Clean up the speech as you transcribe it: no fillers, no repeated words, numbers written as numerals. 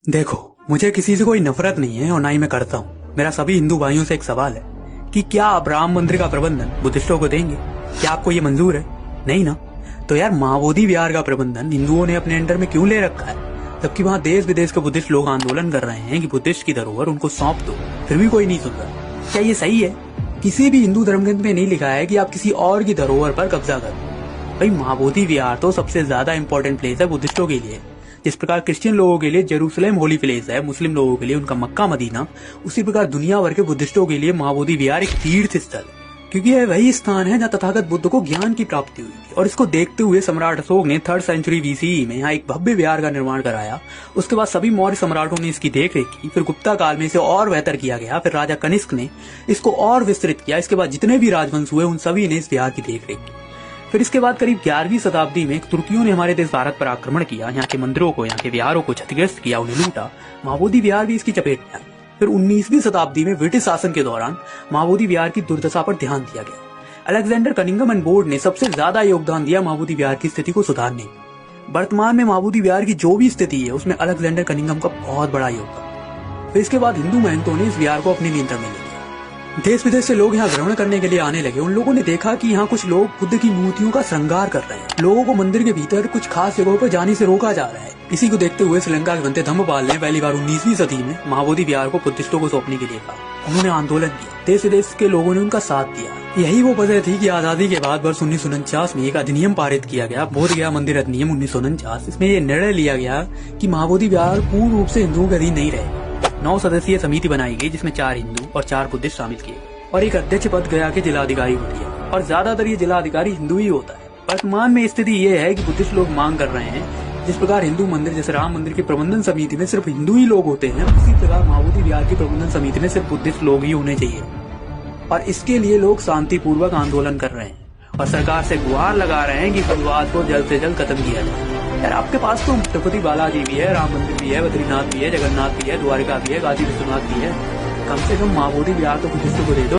देखो, मुझे किसी से कोई नफरत नहीं है और ना ही मैं करता हूँ। मेरा सभी हिंदू भाइयों से एक सवाल है कि क्या आप राम मंदिर का प्रबंधन बुद्धिस्टों को देंगे? क्या आपको ये मंजूर है? नहीं ना? तो यार महाबोधि विहार का प्रबंधन हिंदुओं ने अपने अंडर में क्यों ले रखा है? जबकि वहाँ देश विदेश के बुद्धिस्ट लोग आंदोलन कर रहे हैं कि बुद्धिस्ट की धरोहर उनको सौंप दो, फिर भी कोई नहीं सुन रहा। क्या ये सही है? किसी भी हिंदू धर्म ग्रंथ में नहीं लिखा है कि आप किसी और की धरोहर पर कब्जा करो। भाई महाबोधि विहार तो सबसे ज्यादा इंपॉर्टेंट प्लेस है बुद्धिस्टों के लिए। जिस प्रकार क्रिश्चियन लोगों के लिए जेरूसलेम होली प्लेस है, मुस्लिम लोगों के लिए उनका मक्का मदीना, उसी प्रकार दुनिया भर के बुद्धिस्टों के लिए महाबोधि विहार एक तीर्थ स्थल है। क्योंकि यह वही स्थान है जहाँ तथागत बुद्ध को ज्ञान की प्राप्ति हुई थी। और इसको देखते हुए सम्राट अशोक ने 3rd सेंचुरी BCE में यहाँ एक भव्य विहार का निर्माण कराया। उसके बाद सभी मौर्य सम्राटों ने इसकी देखरेख की। फिर गुप्ता काल में इसे और बेहतर किया गया। फिर राजा कनिष्क ने इसको और विस्तृत किया। इसके बाद जितने भी राजवंश हुए उन सभी ने इस विहार की देखरेख की। फिर इसके बाद करीब 11वीं शताब्दी में तुर्कियों ने हमारे देश भारत पर आक्रमण किया, यहाँ के मंदिरों को, यहाँ के विहारों को क्षतिग्रस्त किया, उन्हें लूटा। महाबोधि विहार भी इसकी चपेट में आया। फिर 19वीं शताब्दी में ब्रिटिश शासन के दौरान महाबोधि विहार की दुर्दशा पर ध्यान दिया गया। अलेक्जेंडर कनिंघम एंड बोर्ड ने सबसे ज्यादा योगदान दिया महाबोधि विहार की स्थिति को सुधारने में। वर्तमान में महाबोधि विहार की जो भी स्थिति है उसमें अलेक्जेंडर कनिंघम का बहुत बड़ा योगदान। फिर इसके बाद हिंदू महंतों ने इस विहार को अपने नियंत्रण में लिया। देश विदेश से लोग यहाँ भ्रमण करने के लिए आने लगे। उन लोगों ने देखा कि यहाँ कुछ लोग बुद्ध की मूर्तियों का श्रृंगार कर रहे हैं। लोगों को मंदिर के भीतर कुछ खास जगहों पर जाने से रोका जा रहा है। इसी को देखते हुए श्रीलंका के बनते धम्मपाल ने पहली बार 19वीं सदी में महाबोधि विहार को बुद्धिस्टों को सौंपने के लिए कहा। उन्होंने आंदोलन किया, देश विदेश के लोगों ने उनका साथ दिया। यही वो वजह थी कि आजादी के बाद वर्ष 1949 में एक अधिनियम पारित किया गया, बोध गया मंदिर अधिनियम 1949। इसमें यह निर्णय लिया गया कि महाबोधि विहार पूर्ण रूप से हिंदुओं के अधीन नहीं रहेगा। 9 सदस्यीय समिति बनाई गई जिसमें 4 हिंदू और 4 बुद्धिस्ट शामिल किए गए और एक अध्यक्ष पद गया के जिलाधिकारी को दिया। और ज्यादातर ये जिलाधिकारी हिंदू ही होता है। वर्तमान में स्थिति ये है कि बुद्धिस्ट लोग मांग कर रहे हैं जिस प्रकार हिंदू मंदिर जैसे राम मंदिर की प्रबंधन समिति में सिर्फ हिंदू ही लोग होते हैं, उसी प्रकार महाबोधि विहार की प्रबंधन समिति में सिर्फ बुद्धिस्ट लोग ही होने चाहिए। और इसके लिए लोग शांतिपूर्वक आंदोलन कर रहे हैं और सरकार से गुहार लगा रहे हैं कि विवाद को जल्द से जल्द खत्म किया जाए। यार आपके पास तो तिरुपति बालाजी भी है, राम मंदिर भी है, बद्रीनाथ भी है, जगन्नाथ भी है, द्वारिका भी है, काशी विश्वनाथ भी है। कम से कम महाबोधि विहार तो बुद्धिस्टों को दे दो।